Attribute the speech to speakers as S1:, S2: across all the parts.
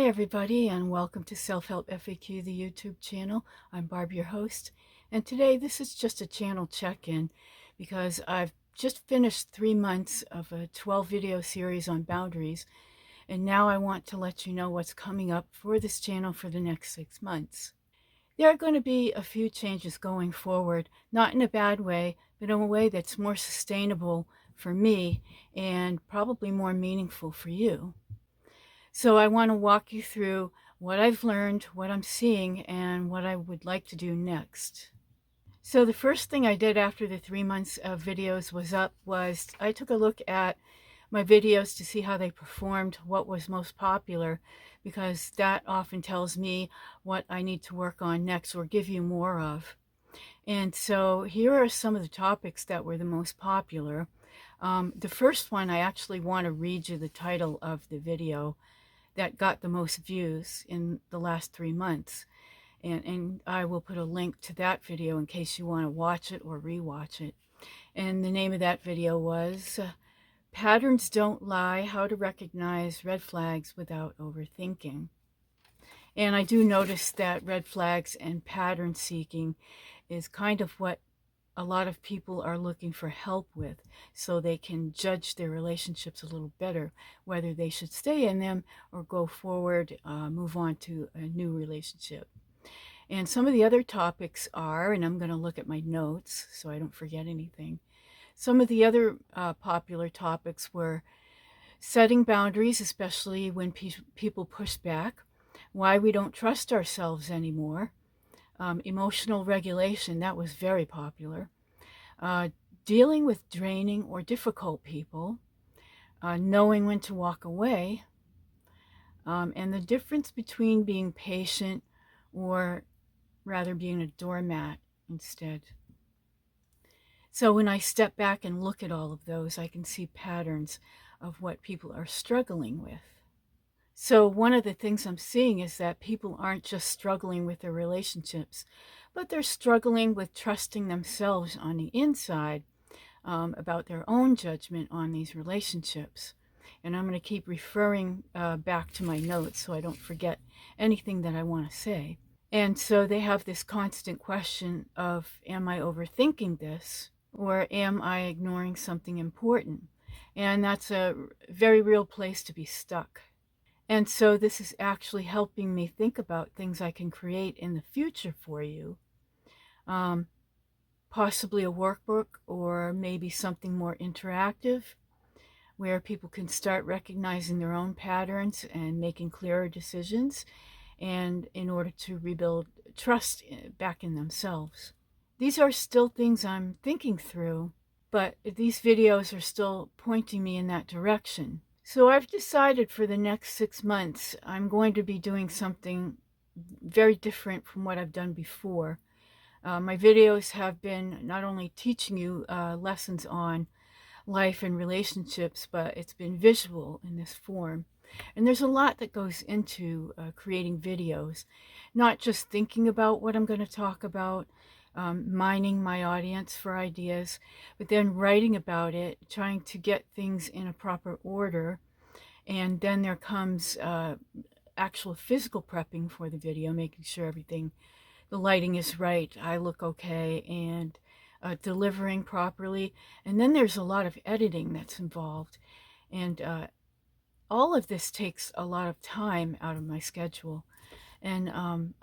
S1: everybody, and welcome to Self-Help FAQ, the YouTube channel. I'm Barb, your host, and today this is just a channel check-in because I've just finished 3 months of a 12 video series on boundaries, and now I want to let you know what's coming up for this channel for the next 6 months. There are going to be a few changes going forward, not in a bad way, but in a way that's more sustainable for me and probably more meaningful for you. So I want to walk you through what I've learned, what I'm seeing, and what I would like to do next. So the first thing I did after the 3 months of videos was up was I took a look at my videos to see how they performed, what was most popular, because that often tells me what I need to work on next or give you more of. And so here are some of the topics that were the most popular. The first one, I actually want to read you the title of the video that got the most views in the last 3 months. And I will put a link to that video in case you want to watch it or rewatch it. And the name of that video was Patterns Don't Lie, How to Recognize Red Flags Without Overthinking. And I do notice that red flags and pattern seeking is kind of what a lot of people are looking for help with, so they can judge their relationships a little better, whether they should stay in them or go forward, move on to a new relationship. And some of the other topics are, and I'm going to look at my notes so I don't forget anything. Some of the other popular topics were setting boundaries, especially when people push back, why we don't trust ourselves anymore, emotional regulation, that was very popular. Dealing with draining or difficult people, knowing when to walk away, and the difference between being patient or rather being a doormat instead. So when I step back and look at all of those, I can see patterns of what people are struggling with. So one of the things I'm seeing is that people aren't just struggling with their relationships, but they're struggling with trusting themselves on the inside, about their own judgment on these relationships. And I'm going to keep referring back to my notes so I don't forget anything that I want to say. And so they have this constant question of, am I overthinking this, or am I ignoring something important? And that's a very real place to be stuck. And so this is actually helping me think about things I can create in the future for you. Possibly a workbook or maybe something more interactive where people can start recognizing their own patterns and making clearer decisions, and in order to rebuild trust back in themselves. These are still things I'm thinking through, but these videos are still pointing me in that direction. So I've decided for the next 6 months, I'm going to be doing something very different from what I've done before. My videos have been not only teaching you lessons on life and relationships, but it's been visual in this form. And there's a lot that goes into creating videos, not just thinking about what I'm going to talk about, mining my audience for ideas, but then writing about it, trying to get things in a proper order. And then there comes actual physical prepping for the video, making sure everything, the lighting is right, I look okay, and delivering properly. And then there's a lot of editing that's involved. And all of this takes a lot of time out of my schedule. And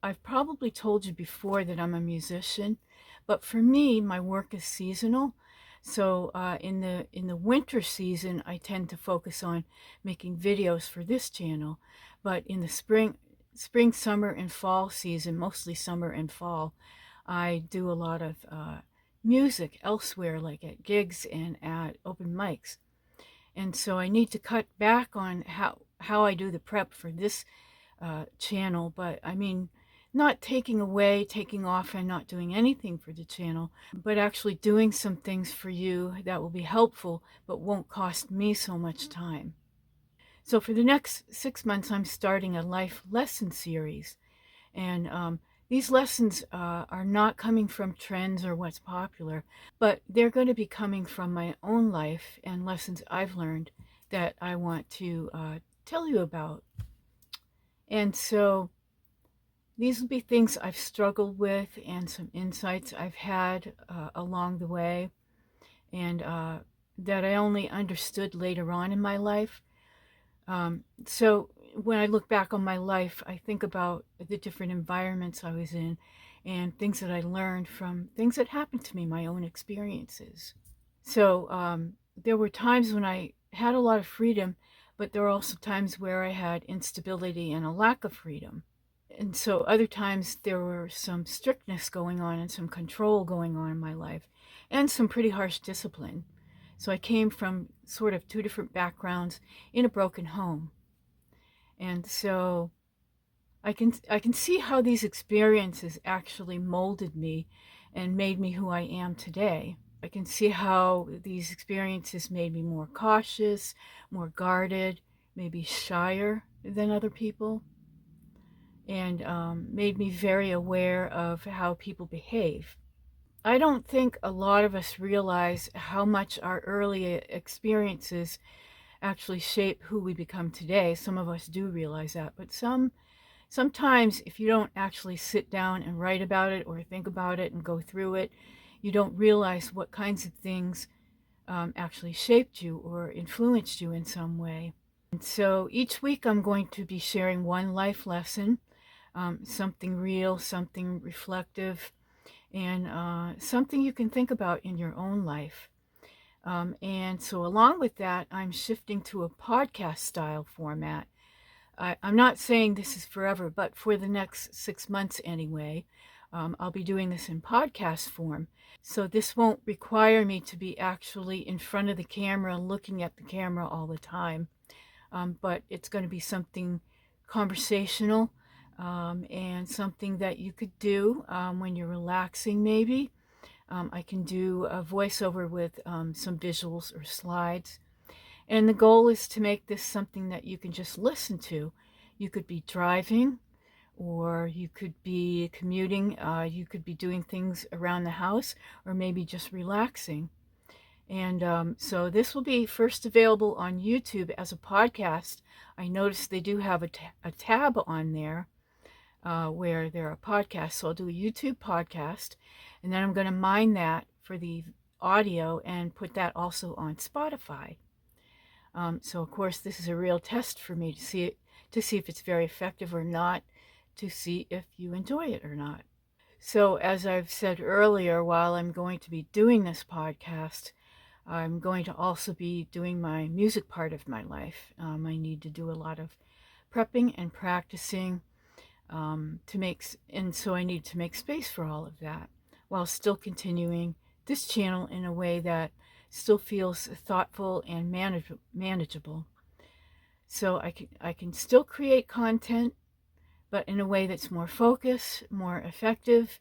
S1: I've probably told you before that I'm a musician, but for me, my work is seasonal. So in the winter season, I tend to focus on making videos for this channel. But in the spring, summer, and fall season, mostly summer and fall, I do a lot of music elsewhere, like at gigs and at open mics. And so I need to cut back on how I do the prep for this channel, but I mean, not taking away, taking off, and not doing anything for the channel, but actually doing some things for you that will be helpful, but won't cost me so much time. So for the next 6 months, I'm starting a life lesson series. And these lessons are not coming from trends or what's popular, but they're going to be coming from my own life and lessons I've learned that I want to tell you about. And so these will be things I've struggled with and some insights I've had along the way, and that I only understood later on in my life. So when I look back on my life, I think about the different environments I was in and things that I learned from things that happened to me, my own experiences. So there were times when I had a lot of freedom, but there were also times where I had instability and a lack of freedom. And so other times there were some strictness going on and some control going on in my life and some pretty harsh discipline. So I came from sort of two different backgrounds in a broken home. And so I can see how these experiences actually molded me and made me who I am today. I can see how these experiences made me more cautious, more guarded, maybe shyer than other people, and made me very aware of how people behave. I don't think a lot of us realize how much our early experiences actually shape who we become today. Some of us do realize that, but sometimes if you don't actually sit down and write about it or think about it and go through it, you don't realize what kinds of things actually shaped you or influenced you in some way. And so each week I'm going to be sharing one life lesson, something real, something reflective, and something you can think about in your own life. And so along with that, I'm shifting to a podcast style format. I'm not saying this is forever, but for the next 6 months anyway, I'll be doing this in podcast form. So this won't require me to be actually in front of the camera, looking at the camera all the time. But it's going to be something conversational, and something that you could do when you're relaxing, maybe. I can do a voiceover with some visuals or slides. And the goal is to make this something that you can just listen to. You could be driving, or you could be commuting, you could be doing things around the house, or maybe just relaxing. And so this will be first available on YouTube as a podcast. I noticed they do have a tab on there where there are podcasts. So I'll do a YouTube podcast, and then I'm going to mine that for the audio and put that also on Spotify. So of course this is a real test for me to see if it's very effective or not, to see if you enjoy it or not. So as I've said earlier, while I'm going to be doing this podcast, I'm going to also be doing my music part of my life. I need to do a lot of prepping and practicing and so I need to make space for all of that while still continuing this channel in a way that still feels thoughtful and manageable. So I can still create content, but in a way that's more focused, more effective,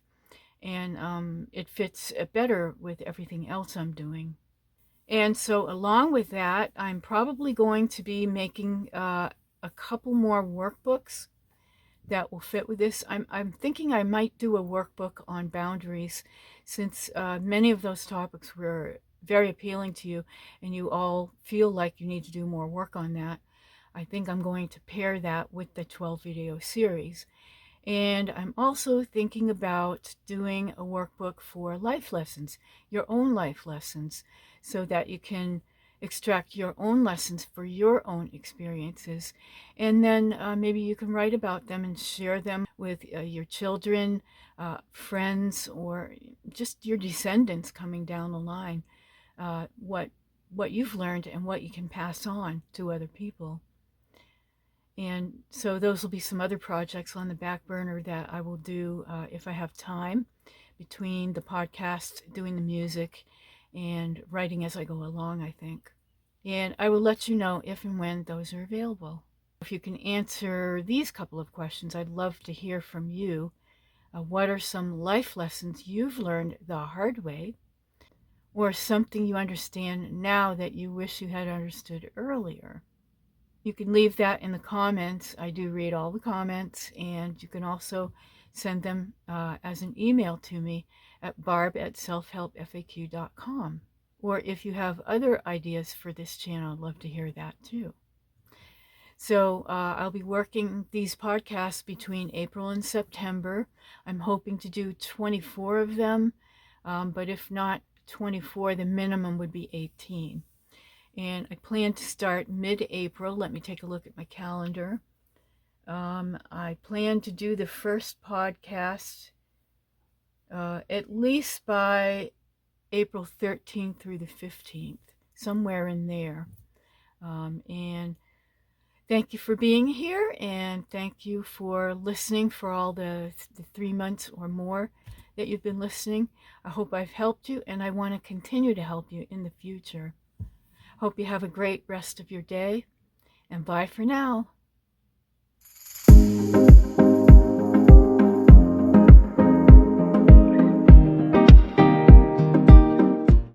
S1: and it fits better with everything else I'm doing. And so along with that, I'm probably going to be making a couple more workbooks that will fit with this. I'm thinking I might do a workbook on boundaries, since many of those topics were very appealing to you and you all feel like you need to do more work on that. I think I'm going to pair that with the 12 video series. And I'm also thinking about doing a workbook for life lessons, your own life lessons, so that you can extract your own lessons for your own experiences. And then maybe you can write about them and share them with your children, friends, or just your descendants coming down the line, what you've learned and what you can pass on to other people. And so those will be some other projects on the back burner that I will do if I have time between the podcast, doing the music, and writing as I go along, I think. And I will let you know if and when those are available. If you can answer these couple of questions, I'd love to hear from you. What are some life lessons you've learned the hard way, or something you understand now that you wish you had understood earlier? You can leave that in the comments. I do read all the comments, and you can also send them as an email to me at barb@selfhelpfaq.com. Or if you have other ideas for this channel, I'd love to hear that too. So I'll be working these podcasts between April and September. I'm hoping to do 24 of them, but if not 24, the minimum would be 18. And I plan to start mid-April. Let me take a look at my calendar. I plan to do the first podcast at least by April 13th through the 15th, somewhere in there. And thank you for being here, and thank you for listening for all the 3 months or more that you've been listening. I hope I've helped you, and I want to continue to help you in the future. Hope you have a great rest of your day, and bye for now.